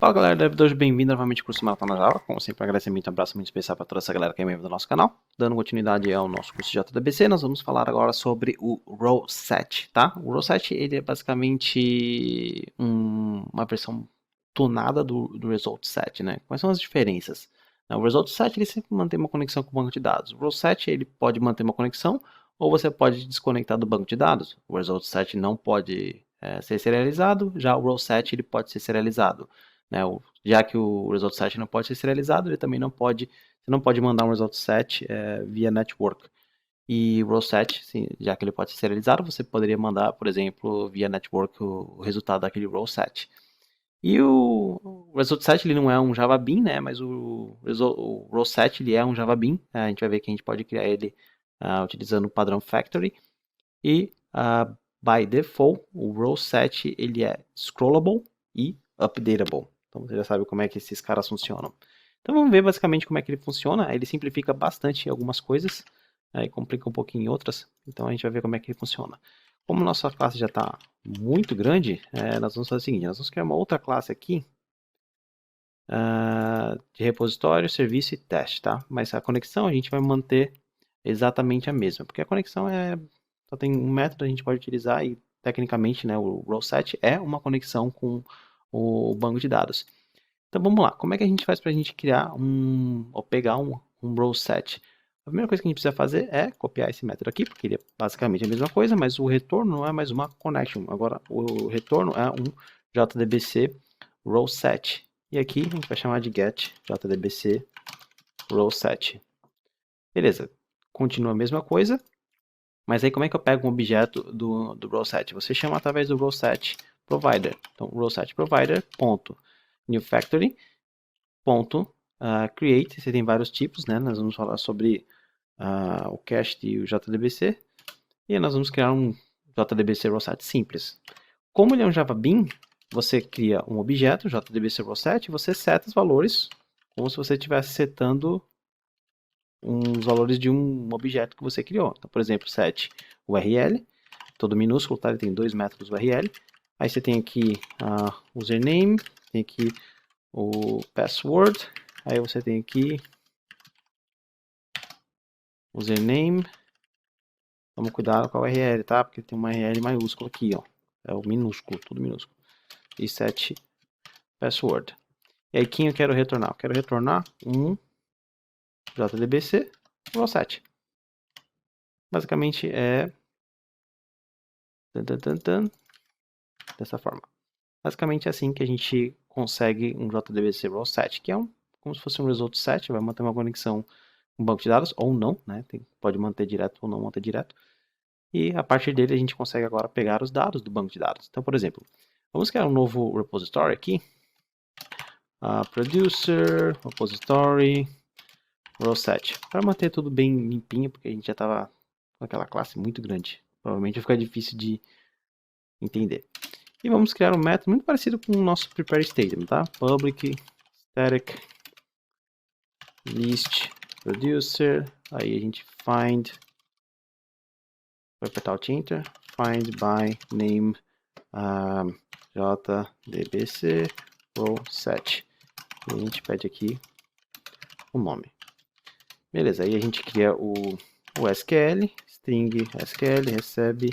Fala galera, devedores, bem-vindo novamente ao curso Maratona Java. Como sempre, agradecimento e um abraço muito especial para toda essa galera que é membro do nosso canal. Dando continuidade ao nosso curso de JDBC, nós vamos falar agora sobre o Rowset, tá? O Rowset, ele é basicamente uma versão tunada do Result Set, né? Quais são as diferenças? O Result Set, ele sempre mantém uma conexão com o banco de dados. O Rowset, ele pode manter uma conexão ou você pode desconectar do banco de dados. O Result Set não pode ser serializado, já o Rowset, ele pode ser serializado. Né, já que o result set não pode ser serializado, ele também não pode, você não pode mandar um result set via network. E o row set, sim, já que ele pode ser serializado, você poderia mandar, por exemplo, via network o resultado daquele row set. E o result set ele não é um Java Bean, né? Mas o row set ele é um Java Bean. A gente vai ver que a gente pode criar ele utilizando o padrão factory. E by default, o row set ele é scrollable e updatable. Então você já sabe como é que esses caras funcionam. Então vamos ver basicamente como é que ele funciona. Ele simplifica bastante algumas coisas e complica um pouquinho em outras. Então a gente vai ver como é que ele funciona. Como nossa classe já está muito grande, nós vamos fazer o seguinte. Nós vamos criar uma outra classe aqui de repositório, serviço e teste, tá? Mas a conexão a gente vai manter exatamente a mesma, porque a conexão só tem um método, a gente pode utilizar e tecnicamente, né, o Rowset é uma conexão com o banco de dados. Então vamos lá, como é que a gente faz para a gente criar ou pegar um Rowset? A primeira coisa que a gente precisa fazer é copiar esse método aqui, porque ele é basicamente a mesma coisa, mas o retorno não é mais uma connection. Agora o retorno é um JDBC Rowset. E aqui a gente vai chamar de get JDBC Rowset. Beleza, continua a mesma coisa, mas aí como é que eu pego um objeto do Rowset? Você chama através do Rowset Provider. Então, Rowset Provider, ponto, new factory, ponto, create, você tem vários tipos, né? Nós vamos falar sobre o cache e o JDBC, e nós vamos criar um JDBC Rowset simples. Como ele é um Java Bean, você cria um objeto, JDBC Rowset, e você seta os valores como se você estivesse setando os valores de um objeto que você criou. Então, por exemplo, set URL, todo minúsculo, tá? Ele tem 2 métodos URL. Aí você tem aqui username, tem aqui o password, aí você tem aqui username. Vamos cuidar com a URL, tá? Porque tem uma URL maiúscula aqui, ó. É o minúsculo, tudo minúsculo. E set password. E aí quem eu quero retornar? Eu quero retornar um JDBC Rowset. Basicamente é dessa forma. Basicamente é assim que a gente consegue um JDBC Rowset, que é como se fosse um result set, vai manter uma conexão com o banco de dados, ou não, né? Pode manter direto ou não manter direto. E a partir dele a gente consegue agora pegar os dados do banco de dados. Então, por exemplo, vamos criar um novo repository aqui. Producer, repository, Rowset. Para manter tudo bem limpinho, porque a gente já estava com aquela classe muito grande. Provavelmente vai ficar difícil de entender. E vamos criar um método muito parecido com o nosso prepare statement, tá? Public static list producer. Aí a gente find, vai apertar o enter, find by name JDBC Rowset. E a gente pede aqui o nome. Beleza, aí a gente cria o SQL, string SQL recebe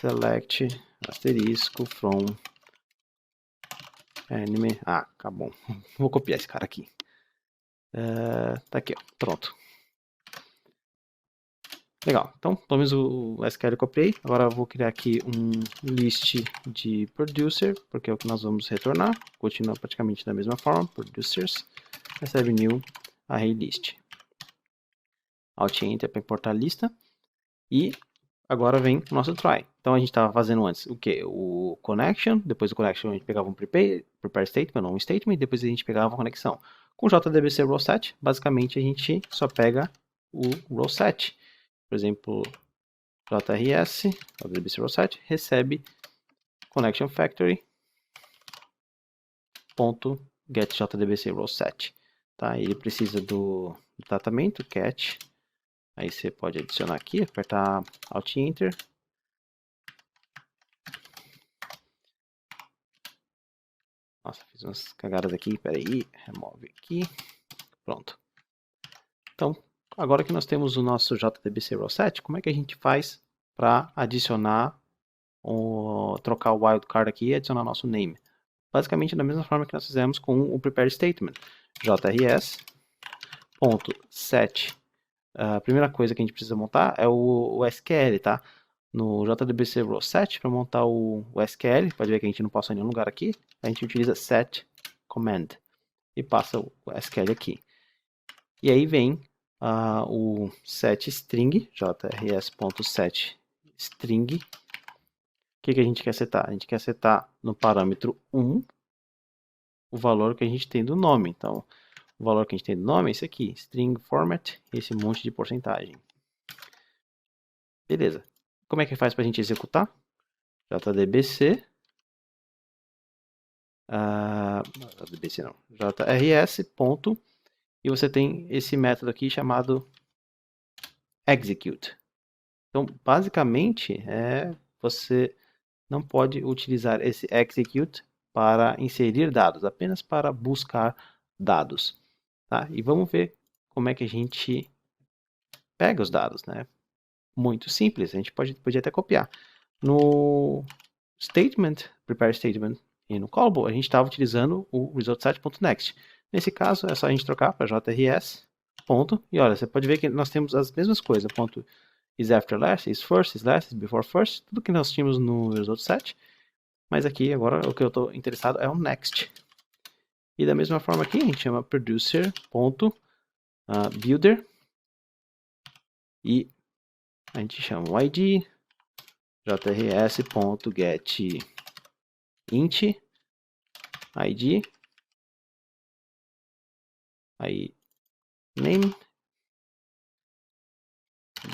select asterisco from anime. Tá bom. Vou copiar esse cara aqui. Tá aqui, ó. Pronto. Legal. Então, pelo menos o SQL eu copiei. Agora eu vou criar aqui um list de producer, porque é o que nós vamos retornar. Continua praticamente da mesma forma. Producers. Recebe new array list. Alt Enter para importar a lista. E agora vem o nosso try. Então a gente estava fazendo antes o que? O connection, depois do connection a gente pegava um prepare statement, ou um statement, depois a gente pegava a conexão. Com JDBC Rowset, basicamente a gente só pega o Rowset. Por exemplo, JRS, JDBC Rowset, recebe connection factory .get JDBC Rowset. Tá? Ele precisa do tratamento, cat. Aí você pode adicionar aqui, apertar Alt Enter. Nossa, fiz umas cagadas aqui, peraí, remove aqui, pronto. Então, agora que nós temos o nosso JDBC Row Set, como é que a gente faz para adicionar, ou trocar o wildcard aqui e adicionar nosso name? Basicamente da mesma forma que nós fizemos com o prepare statement, jrs.set. A primeira coisa que a gente precisa montar é o SQL, tá? No JDBC Row Set, para montar o SQL, pode ver que a gente não passa em nenhum lugar aqui, a gente utiliza set command e passa o SQL aqui. E aí vem o set string, jrs.set string. O que a gente quer setar? A gente quer setar no parâmetro 1 o valor que a gente tem do nome. Então, o valor que a gente tem do nome é esse aqui, string format, esse monte de porcentagem. Beleza. Como é que faz para a gente executar? JDBC, JDBC não, JRS. Ponto, e você tem esse método aqui chamado execute. Então, basicamente, você não pode utilizar esse execute para inserir dados, apenas para buscar dados. Tá? E vamos ver como é que a gente pega os dados, né? Muito simples, a gente podia até copiar. No statement, prepare statement e no callable, a gente estava utilizando o resultset.next. Nesse caso, é só a gente trocar para JRS. Ponto, e olha, você pode ver que nós temos as mesmas coisas. Ponto is after last, is first, is last, is before first, tudo que nós tínhamos no resultset. Mas aqui, agora, o que eu estou interessado é o next. E da mesma forma aqui, a gente chama producer.builder. E a gente chama o id, jrs.getInt, id, aí name,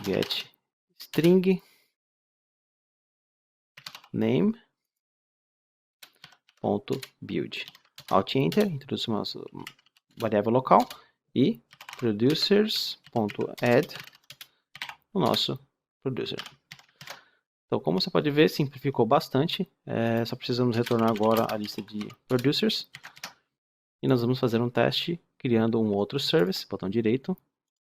get string, name, ponto build. Alt Enter, introduz uma variável local e producers.add o nosso producer. Então, como você pode ver, simplificou bastante. Só precisamos retornar agora a lista de producers. E nós vamos fazer um teste criando um outro service, botão direito,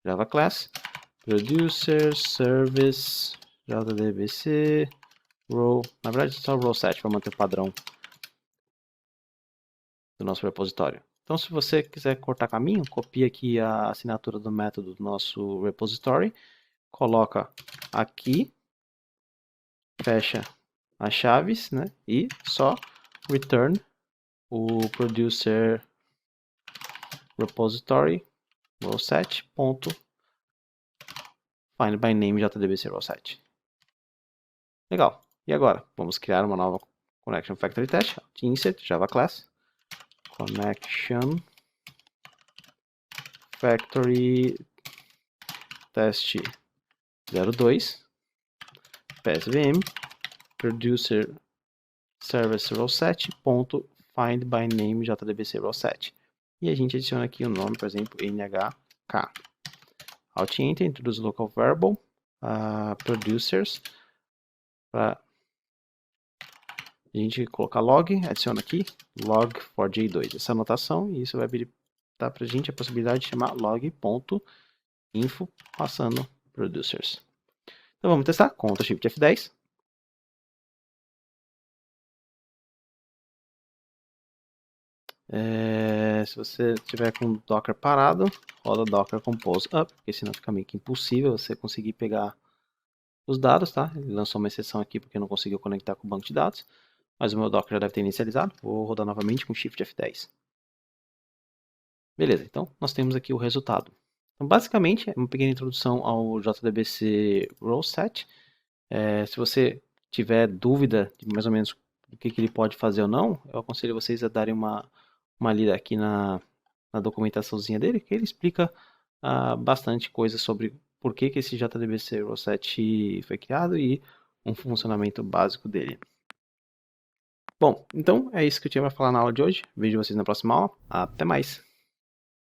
Java Class, Producer, Service, JDBC, Row, na verdade só Row Set para manter o padrão do nosso repositório. Então, se você quiser cortar caminho, copia aqui a assinatura do método do nosso repository, coloca aqui, fecha as chaves, né? E só return o producer repository rowset ponto find by name JDBC rowset. Legal. E agora vamos criar uma nova connection factory test. Insert Java class connection factory test 02 psvm producer service rowset ponto find by name JDBC rowset. E a gente adiciona aqui o nome, por exemplo, nhk. Alt Enter, introduz o local variable producers para a gente colocar log, adiciona aqui log for j2, essa anotação, e isso vai dar para a gente a possibilidade de chamar log.info passando producers. Então vamos testar, Ctrl Shift F10. Se você tiver com o Docker parado, roda Docker Compose Up, porque senão fica meio que impossível você conseguir pegar os dados, tá? Ele lançou uma exceção aqui porque não conseguiu conectar com o banco de dados, mas o meu Docker já deve ter inicializado. Vou rodar novamente com Shift F10. Beleza, então nós temos aqui o resultado. Então, basicamente, é uma pequena introdução ao JDBC Row Set. Se você tiver dúvida de mais ou menos o que ele pode fazer ou não, eu aconselho vocês a darem uma lida aqui na documentaçãozinha dele, que ele explica bastante coisa sobre por que esse JDBC Row Set foi criado e um funcionamento básico dele. Bom, então é isso que eu tinha para falar na aula de hoje. Vejo vocês na próxima aula. Até mais!